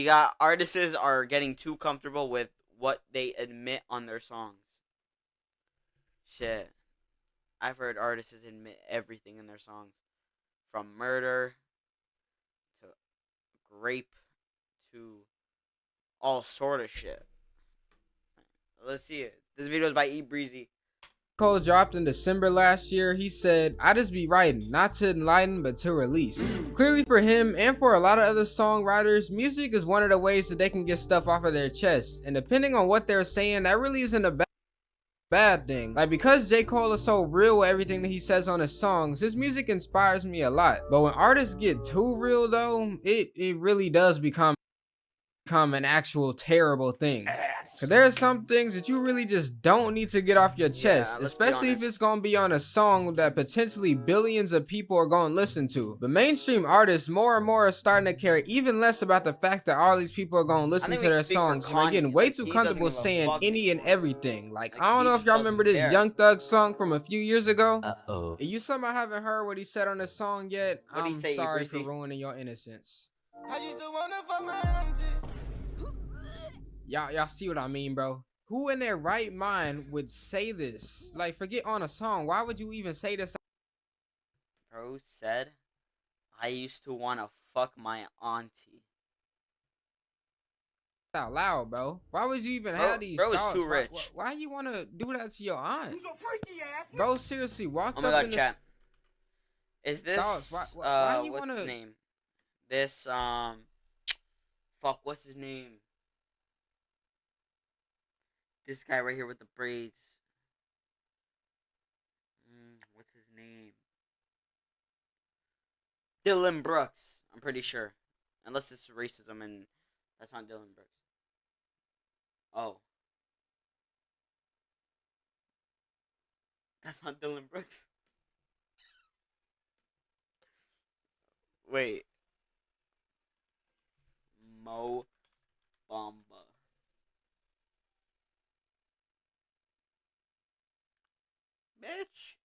You got artists are getting too comfortable with what they admit on their songs. Shit. I've heard artists admit everything in their songs. From murder to rape to all sort of shit. Let's see it. This video is by eBreezy. Cole dropped in December last year. He said, "I just be writing, not to enlighten, but to release." Clearly for him and for a lot of other songwriters, music is one of the ways that they can get stuff off of their chests. And depending on what they're saying, that really isn't a bad thing. Like, because J. Cole is so real with everything that he says on his songs, his music inspires me a lot. But when artists get too real though, it really does become an actual terrible thing. Cause there are some things that you really just don't need to get off your chest, especially if it's gonna be on a song that potentially billions of people are gonna listen to. But mainstream artists more and more are starting to care even less about the fact that all these people are gonna listen to their songs, and they're getting way too comfortable saying any and everything. Like, I don't know if y'all remember this Young Thug song from a few years ago. If you somehow haven't heard what he said on this song yet, I'm sorry for ruining your innocence. Y'all see what I mean, bro? Who in their right mind would say this? Like, forget on a song. Why would you even say this? Bro said, I used to want to fuck my auntie. Out loud, bro. Why would you even have these thoughts? Bro is too rich. Why you want to do that to your aunt? Who's a freaky ass? Bro, seriously, walked oh my up God, in chat. Is this, why you what's wanna... his name? This, fuck, what's his name? This guy right here with the braids. What's his name? Dylan Brooks. I'm pretty sure. Unless it's racism and that's not Dylan Brooks. Oh. That's not Dylan Brooks. Wait. Mo Bamba. Bitch.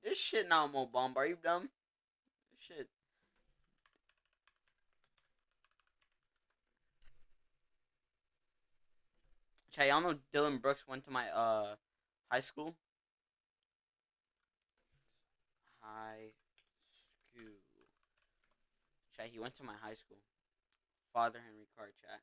This shit not Mo Bamba. Are you dumb? This shit. Chat, y'all know Dylan Brooks went to my high school? High school. Chat, he went to my high school. Father Henry Carr, chat.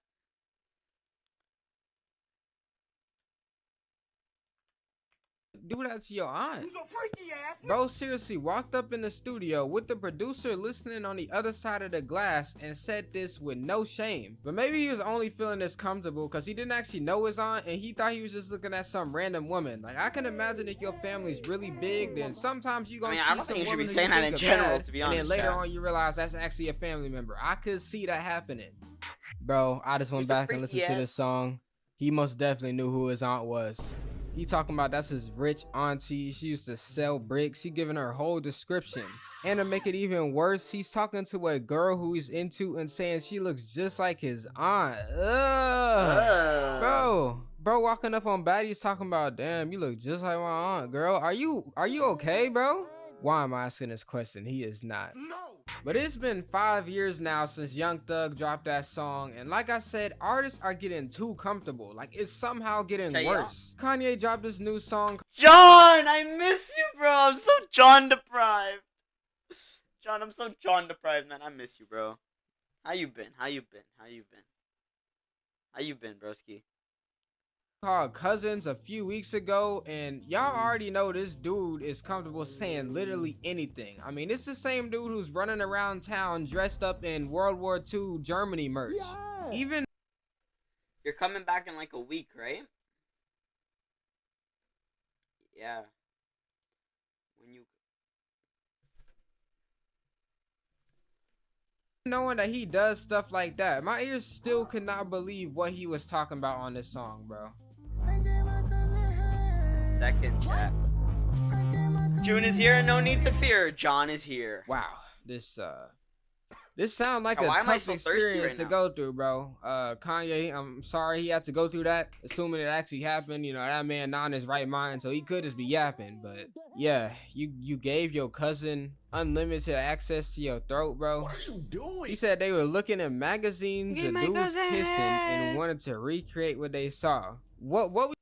Do that to your aunt. Who's a freaky ass? Bro, seriously, walked up in the studio with the producer listening on the other side of the glass and said this with no shame. But maybe he was only feeling this comfortable because he didn't actually know his aunt and he thought he was just looking at some random woman. Like, I can imagine if your family's really big, then sometimes you gonna see I don't some think you should be woman saying that in general, to be honest. and then later on you realize that's actually a family member. I could see that happening. Bro, I just went back and listened to this song. He most definitely knew who his aunt was. He talking about that's his rich auntie. She used to sell bricks. He giving her whole description. And to make it even worse, he's talking to a girl who he's into and saying she looks just like his aunt. Bro walking up on baddies talking about, damn, you look just like my aunt, girl. Are you okay, bro? Why am I asking this question? He is not. No. But it's been 5 years now since Young Thug dropped that song, and like I said, artists are getting too comfortable. Like, it's somehow getting worse. Kanye dropped this new song. John, I miss you, bro. I'm so John deprived. John, I'm so John deprived, man. I miss you, bro. How you been, broski? Called Cousins a few weeks ago, and y'all already know this dude is comfortable saying literally anything. I mean, it's the same dude who's running around town dressed up in World War II Germany merch. Yeah. Even you're coming back in like a week, right? Yeah. When you knowing that he does stuff like that, my ears still could not believe what he was talking about on this song, bro. Second chat. June is here, no need to fear. John is here. Wow, this This sound like Oh, a why am I tough so thirsty experience right to now? go through, bro. Kanye, I'm sorry he had to go through that. Assuming it actually happened, you know, that man not in his right mind, so he could just be yapping. But yeah, you gave your cousin unlimited access to your throat, bro. What are you doing? He said they were looking at magazines Get of my dudes cousin. kissing and wanted to recreate what they saw. What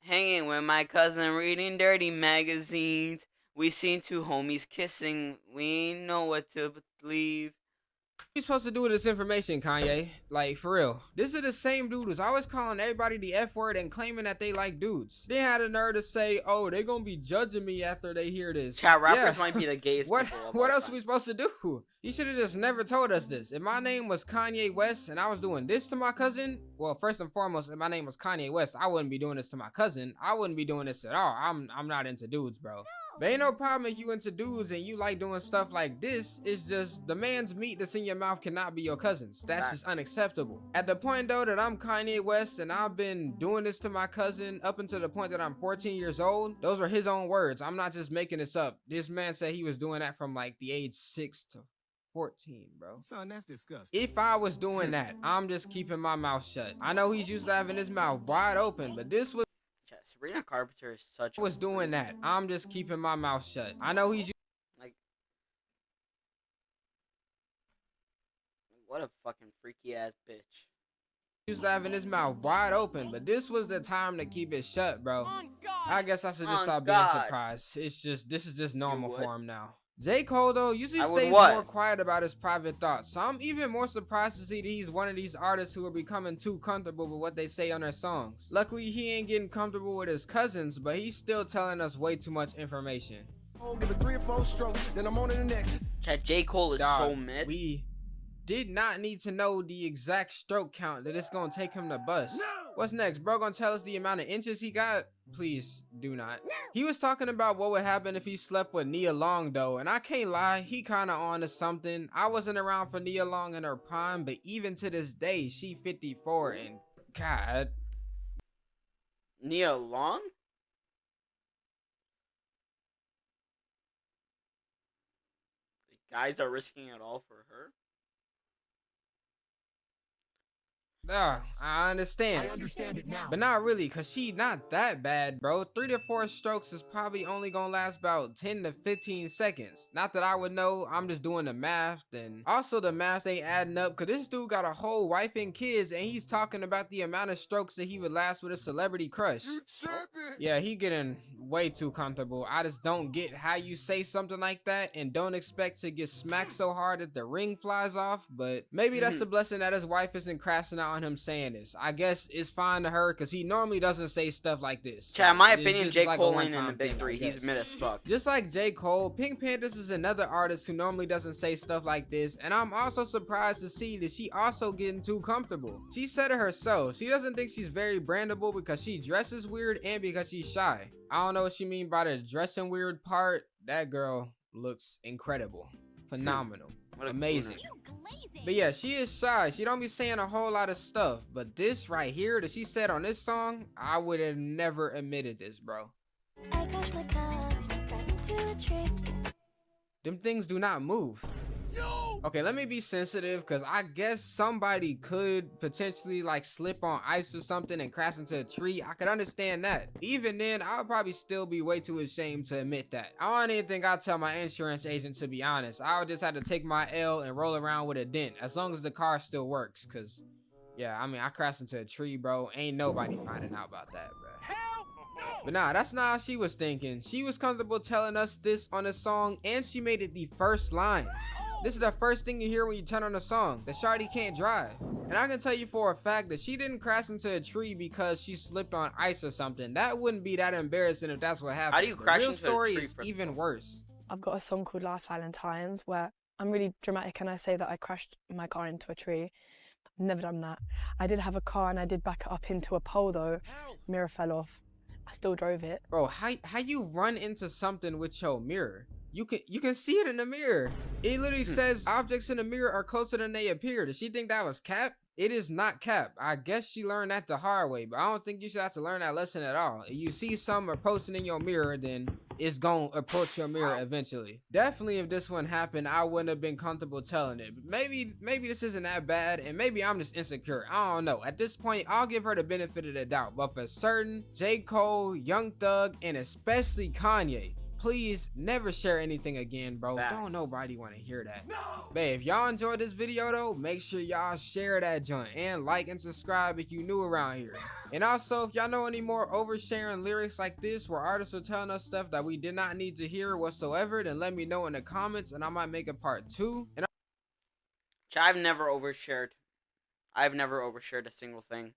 Hanging with my cousin, reading dirty magazines. We seen two homies kissing. We ain't know what to believe. you supposed to do with this information, Kanye? Like, for real. This is the same dude who's always calling everybody the F word and claiming that they like dudes. They had a nerve to say, oh, they gonna be judging me after they hear this. Chat, rappers might be the gayest What people of what all else time. are we supposed to do? You should have just never told us this. If my name was Kanye West and I was doing this to my cousin, well, first and foremost, if my name was Kanye West, I wouldn't be doing this to my cousin. I wouldn't be doing this at all. I'm not into dudes, bro. But ain't no problem if you into dudes and you like doing stuff like this. It's just the man's meat that's in your mouth cannot be your cousin's. That's just unacceptable. At the point though that I'm Kanye West and I've been doing this to my cousin up until the point that I'm 14 years old, those are his own words. I'm not just making this up. This man said he was doing that from like the age 6 to 14, bro. Son, that's disgusting. If I was doing that, I'm just keeping my mouth shut. I know he's used to having his mouth wide open, but this was Sabrina Carpenter is such a was doing that. I'm just keeping my mouth shut. I know he's like, what a fucking freaky ass bitch. used to having his mouth wide open, but this was the time to keep it shut, bro. I guess I should just stop being surprised. This is just normal for him now. J. Cole though usually stays more quiet about his private thoughts, so I'm even more surprised to see that he's one of these artists who are becoming too comfortable with what they say on their songs. Luckily he ain't getting comfortable with his cousins, but he's still telling us way too much information. Give it 3 or 4 strokes, then I'm on to the next. Chat, J. Cole is so mid. We did not need to know the exact stroke count that it's gonna take him to bust. No! What's next? Bro gonna tell us the amount of inches he got? Please do not. He was talking about what would happen if he slept with Nia Long though, and I can't lie, he kinda on to something. I wasn't around for Nia Long in her prime, but even to this day, she 54 and God. Nia Long? The guys are risking it all for her? I understand. I understand it now. But not really, cause she not that bad, bro. 3 to 4 strokes is probably only gonna last about 10 to 15 seconds. Not that I would know, I'm just doing the math. And also the math ain't adding up, cause this dude got a whole wife and kids, and he's talking about the amount of strokes that he would last with a celebrity crush. Yeah, he getting way too comfortable. I just don't get how you say something like that and don't expect to get smacked so hard that the ring flies off. But maybe that's a blessing that his wife isn't crashing out on him saying this. I guess it's fine to her because he normally doesn't say stuff like this. Chat, in my This opinion, is J. like a Cole ain't in one-time the big thing, I three. He's guess. mid as fuck. Just like J. Cole, Pink Panthers is another artist who normally doesn't say stuff like this, and I'm also surprised to see that she also getting too comfortable. She said it herself. She doesn't think she's very brandable because she dresses weird and because she's shy. I don't know what she mean by the dressing weird part. That girl looks incredible. Phenomenal. Amazing. But yeah, she is shy. She don't be saying a whole lot of stuff. But this right here that she said on this song, I would have never admitted this, bro. I crashed my car right into a tree. Them things do not move. No! Okay, let me be sensitive because I guess somebody could potentially like slip on ice or something and crash into a tree. I could understand that. Even then, I would probably still be way too ashamed to admit that. I don't even think I'd tell my insurance agent, to be honest. I would just have to take my L and roll around with a dent as long as the car still works. Cause yeah, I mean, I crashed into a tree, bro. Ain't nobody finding out about that, bro. Hell no! But nah, that's not how she was thinking. She was comfortable telling us this on the song, and she made it the first line. This is the first thing you hear when you turn on the song, that Shawty can't drive. And I can tell you for a fact that she didn't crash into a tree because she slipped on ice or something. That wouldn't be that embarrassing if that's what happened. How do you crash the real into a story tree is first of even all? worse. I've got a song called Last Valentine's where I'm really dramatic and I say that I crashed my car into a tree. I've never done that. I did have a car and I did back it up into a pole though. Mirror fell off. I still drove it. Bro, how you run into something with your mirror? You can see it in the mirror. It literally says objects in the mirror are closer than they appear. Does she think that was cap? It is not cap. I guess she learned that the hard way, but I don't think you should have to learn that lesson at all. If you see something or posting in your mirror, then is gonna approach your mirror eventually. Definitely if this one happened, I wouldn't have been comfortable telling it. But maybe this isn't that bad, and maybe I'm just insecure. I don't know. At this point, I'll give her the benefit of the doubt. But for certain, J. Cole, Young Thug, and especially Kanye, please never share anything again, bro. Facts. Don't nobody want to hear that. Babe, if y'all enjoyed this video though, make sure y'all share that joint and like and subscribe if you new around here. And also, if y'all know any more oversharing lyrics like this where artists are telling us stuff that we did not need to hear whatsoever, then let me know in the comments and I might make a part 2. And I've never overshared. I've never overshared a single thing.